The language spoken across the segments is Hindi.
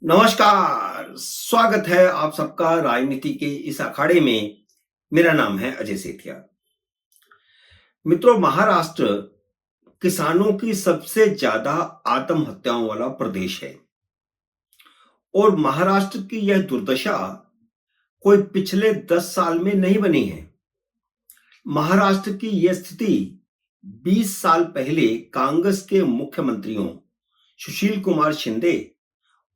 नमस्कार, स्वागत है आप सबका राजनीति के इस अखाड़े में। मेरा नाम है अजय सेठिया। मित्रों, महाराष्ट्र किसानों की सबसे ज्यादा आत्महत्याओं वाला प्रदेश है और महाराष्ट्र की यह दुर्दशा कोई पिछले 10 साल में नहीं बनी है। महाराष्ट्र की यह स्थिति 20 साल पहले कांग्रेस के मुख्यमंत्रियों सुशील कुमार शिंदे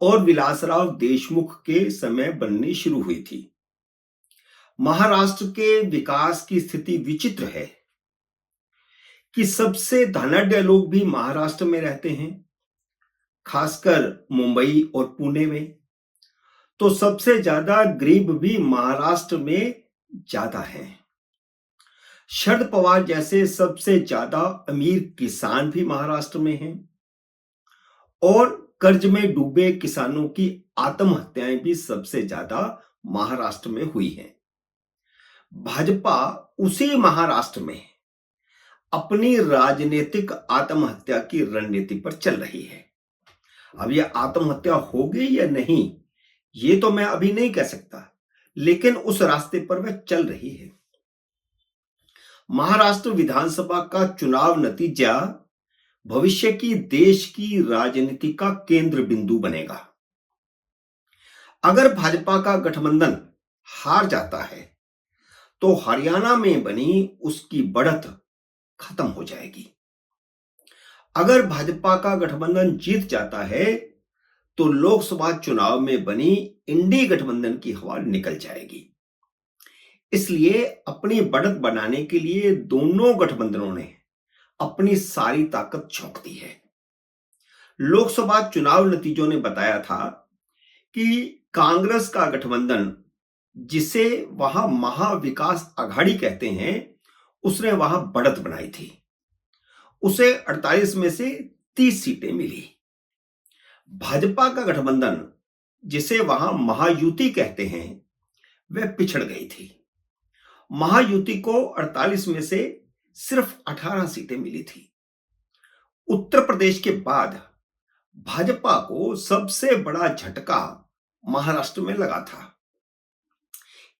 और विलासराव देशमुख के समय बननी शुरू हुई थी। महाराष्ट्र के विकास की स्थिति विचित्र है कि सबसे धनाढ्य लोग भी महाराष्ट्र में रहते हैं, खासकर मुंबई और पुणे में। तो सबसे ज्यादा गरीब भी महाराष्ट्र में ज्यादा हैं। शरद पवार जैसे सबसे ज्यादा अमीर किसान भी महाराष्ट्र में हैं और कर्ज में डूबे किसानों की आत्महत्याएं भी सबसे ज्यादा महाराष्ट्र में हुई हैं। भाजपा उसी महाराष्ट्र में अपनी राजनीतिक आत्महत्या की रणनीति पर चल रही है। अब यह आत्महत्या होगी या नहीं, ये तो मैं अभी नहीं कह सकता, लेकिन उस रास्ते पर वह चल रही है। महाराष्ट्र विधानसभा का चुनाव नतीजा भविष्य की देश की राजनीति का केंद्र बिंदु बनेगा। अगर भाजपा का गठबंधन हार जाता है तो हरियाणा में बनी उसकी बढ़त खत्म हो जाएगी। अगर भाजपा का गठबंधन जीत जाता है तो लोकसभा चुनाव में बनी इंडी गठबंधन की हवा निकल जाएगी। इसलिए अपनी बढ़त बनाने के लिए दोनों गठबंधनों ने अपनी सारी ताकत झोंक दी है। लोकसभा चुनाव नतीजों ने बताया था कि कांग्रेस का गठबंधन, जिसे वहां महाविकास आघाड़ी कहते हैं, उसने वहां बढ़त बनाई थी। उसे 48 में से 30 सीटें मिली। भाजपा का गठबंधन, जिसे वहां महायुति कहते हैं, वह पिछड़ गई थी। महायुति को 48 में से सिर्फ 18 सीटें मिली थी। उत्तर प्रदेश के बाद भाजपा को सबसे बड़ा झटका महाराष्ट्र में लगा था।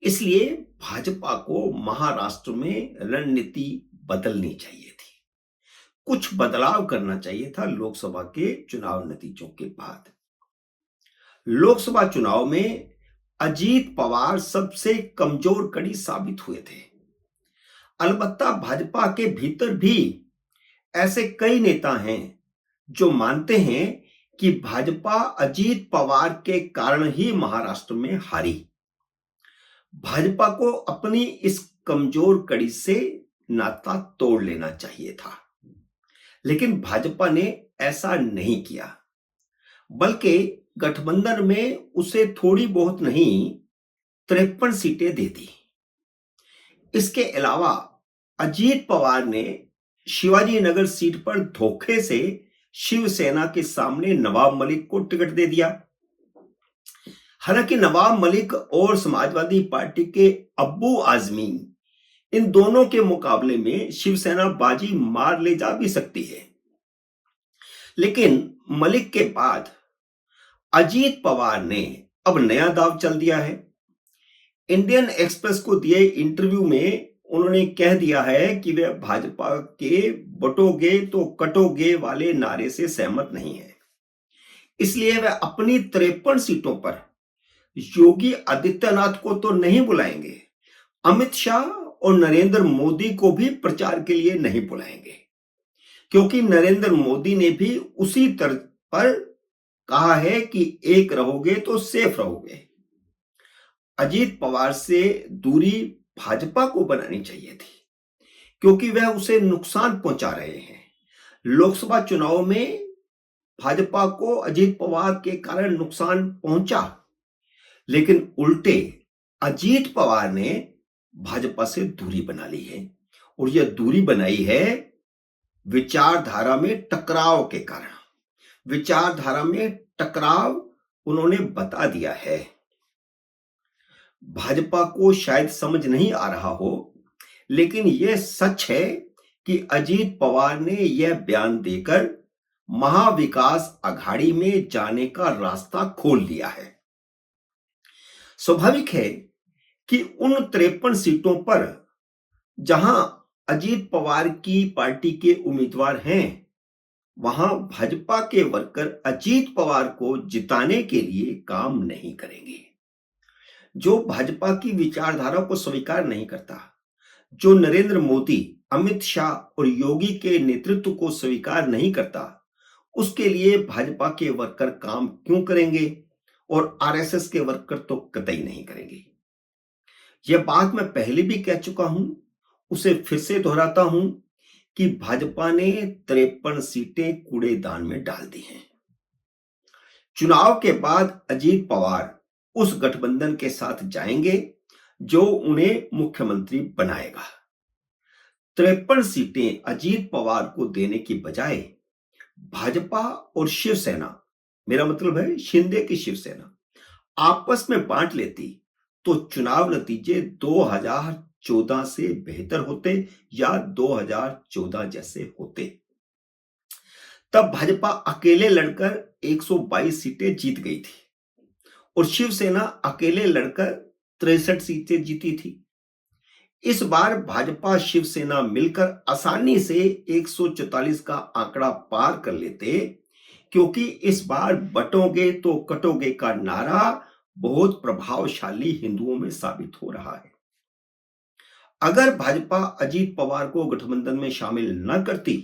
इसलिए भाजपा को महाराष्ट्र में रणनीति बदलनी चाहिए थी, कुछ बदलाव करना चाहिए था लोकसभा के चुनाव नतीजों के बाद। लोकसभा चुनाव में अजीत पवार सबसे कमजोर कड़ी साबित हुए थे। अलबत्ता भाजपा के भीतर भी ऐसे कई नेता हैं जो मानते हैं कि भाजपा अजीत पवार के कारण ही महाराष्ट्र में हारी। भाजपा को अपनी इस कमजोर कड़ी से नाता तोड़ लेना चाहिए था, लेकिन भाजपा ने ऐसा नहीं किया, बल्कि गठबंधन में उसे थोड़ी बहुत नहीं 53 सीटें दे दी। इसके अलावा अजीत पवार ने शिवाजी नगर सीट पर धोखे से शिवसेना के सामने नवाब मलिक को टिकट दे दिया। हालांकि नवाब मलिक और समाजवादी पार्टी के अब्बू आजमी, इन दोनों के मुकाबले में शिवसेना बाजी मार ले जा भी सकती है, लेकिन मलिक के बाद अजीत पवार ने अब नया दांव चल दिया है। इंडियन एक्सप्रेस को दिए इंटरव्यू में उन्होंने कह दिया है कि वे भाजपा के बटोगे तो कटोगे वाले नारे से सहमत नहीं है। इसलिए वे अपनी 53 सीटों पर योगी आदित्यनाथ को तो नहीं बुलाएंगे, अमित शाह और नरेंद्र मोदी को भी प्रचार के लिए नहीं बुलाएंगे, क्योंकि नरेंद्र मोदी ने भी उसी तर्ज पर कहा है कि एक रहोगे तो सेफ रहोगे। अजीत पवार से दूरी भाजपा को बनानी चाहिए थी, क्योंकि वह उसे नुकसान पहुंचा रहे हैं। लोकसभा चुनाव में भाजपा को अजीत पवार के कारण नुकसान पहुंचा, लेकिन उल्टे अजीत पवार ने भाजपा से दूरी बना ली है, और यह दूरी बनाई है विचारधारा में टकराव के कारण। विचारधारा में टकराव उन्होंने बता दिया है। भाजपा को शायद समझ नहीं आ रहा हो, लेकिन यह सच है कि अजीत पवार ने यह बयान देकर महाविकास आघाड़ी में जाने का रास्ता खोल दिया है। स्वाभाविक है कि उन 53 सीटों पर जहां अजीत पवार की पार्टी के उम्मीदवार हैं, वहां भाजपा के वर्कर अजीत पवार को जिताने के लिए काम नहीं करेंगे। जो भाजपा की विचारधारा को स्वीकार नहीं करता, जो नरेंद्र मोदी, अमित शाह और योगी के नेतृत्व को स्वीकार नहीं करता, उसके लिए भाजपा के वर्कर काम क्यों करेंगे और आरएसएस के वर्कर तो कतई नहीं करेंगे। यह बात मैं पहले भी कह चुका हूं, उसे फिर से दोहराता हूं कि भाजपा ने 53 सीटें कूड़ेदान में डाल दी हैं। चुनाव के बाद अजीत पवार उस गठबंधन के साथ जाएंगे जो उन्हें मुख्यमंत्री बनाएगा। 53 सीटें अजीत पवार को देने की बजाय भाजपा और शिवसेना, मेरा मतलब है शिंदे की शिवसेना, आपस में बांट लेती तो चुनाव नतीजे 2014 से बेहतर होते या 2014 जैसे होते। तब भाजपा अकेले लड़कर 122 सीटें जीत गई थी और शिवसेना अकेले लड़कर 63 सीटें जीती थी। इस बार भाजपा शिवसेना मिलकर आसानी से 144 का आंकड़ा पार कर लेते, क्योंकि इस बार बटोगे तो कटोगे का नारा बहुत प्रभावशाली हिंदुओं में साबित हो रहा है। अगर भाजपा अजीत पवार को गठबंधन में शामिल न करती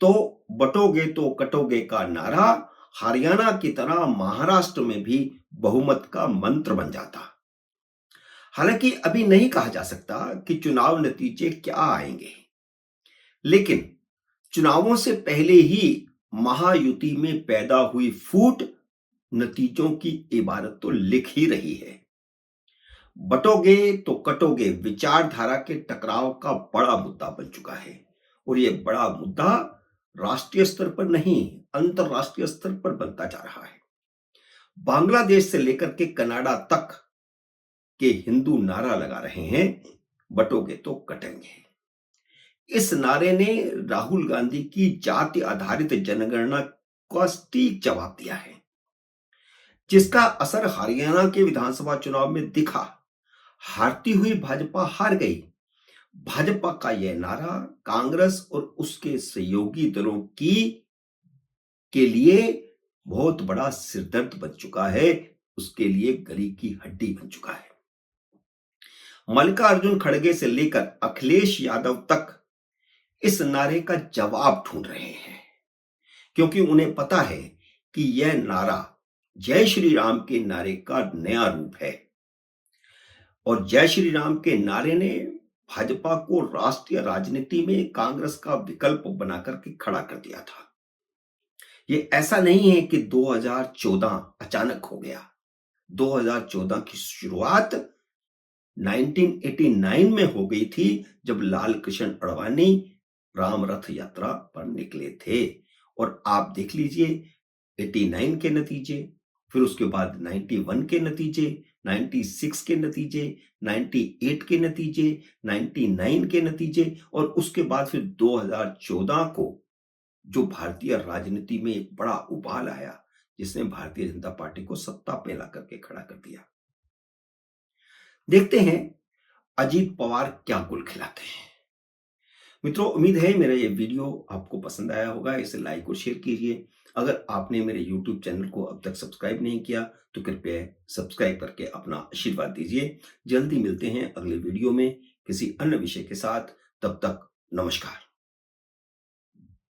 तो बटोगे तो कटोगे का नारा हरियाणा की तरह महाराष्ट्र में भी बहुमत का मंत्र बन जाता। हालांकि अभी नहीं कहा जा सकता कि चुनाव नतीजे क्या आएंगे, लेकिन चुनावों से पहले ही महायुति में पैदा हुई फूट नतीजों की इबारत तो लिख ही रही है। बटोगे तो कटोगे विचारधारा के टकराव का बड़ा मुद्दा बन चुका है और यह बड़ा मुद्दा राष्ट्रीय स्तर पर नहीं, अंतरराष्ट्रीय स्तर पर बनता जा रहा है। बांग्लादेश से लेकर के कनाडा तक के हिंदू नारा लगा रहे हैं, बटोगे तो कटेंगे। इस नारे ने राहुल गांधी की जाति आधारित जनगणना का सटीक जवाब दिया है, जिसका असर हरियाणा के विधानसभा चुनाव में दिखा। हारती हुई भाजपा हार गई। भाजपा का यह नारा कांग्रेस और उसके सहयोगी दलों के लिए बहुत बड़ा सिरदर्द बन चुका है, उसके लिए गली की हड्डी बन चुका है। मल्लिकार्जुन खड़गे से लेकर अखिलेश यादव तक इस नारे का जवाब ढूंढ रहे हैं, क्योंकि उन्हें पता है कि यह नारा जय श्री राम के नारे का नया रूप है और जय श्री राम के नारे ने भाजपा को राष्ट्रीय राजनीति में कांग्रेस का विकल्प बनाकर के खड़ा कर दिया था। यह ऐसा नहीं है कि 2014 अचानक हो गया। 2014 की शुरुआत 1989 में हो गई थी, जब लाल कृष्ण आडवाणी राम रथ यात्रा पर निकले थे। और आप देख लीजिए 89 के नतीजे, फिर उसके बाद 91 के नतीजे, 96 के नतीजे, 98 के नतीजे, 99 के नतीजे और उसके बाद फिर 2014 को जो भारतीय राजनीति में एक बड़ा उबाल आया, जिसने भारतीय जनता पार्टी को सत्ता पे ला करके खड़ा कर दिया। देखते हैं अजीत पवार क्या गुल खिलाते हैं। मित्रों, उम्मीद है मेरा ये वीडियो आपको पसंद आया होगा। इसे लाइक और शेयर कीजिए। अगर आपने मेरे YouTube चैनल को अब तक सब्सक्राइब नहीं किया तो कृपया सब्सक्राइब करके अपना आशीर्वाद दीजिए। जल्दी मिलते हैं अगले वीडियो में किसी अन्य विषय के साथ। तब तक नमस्कार।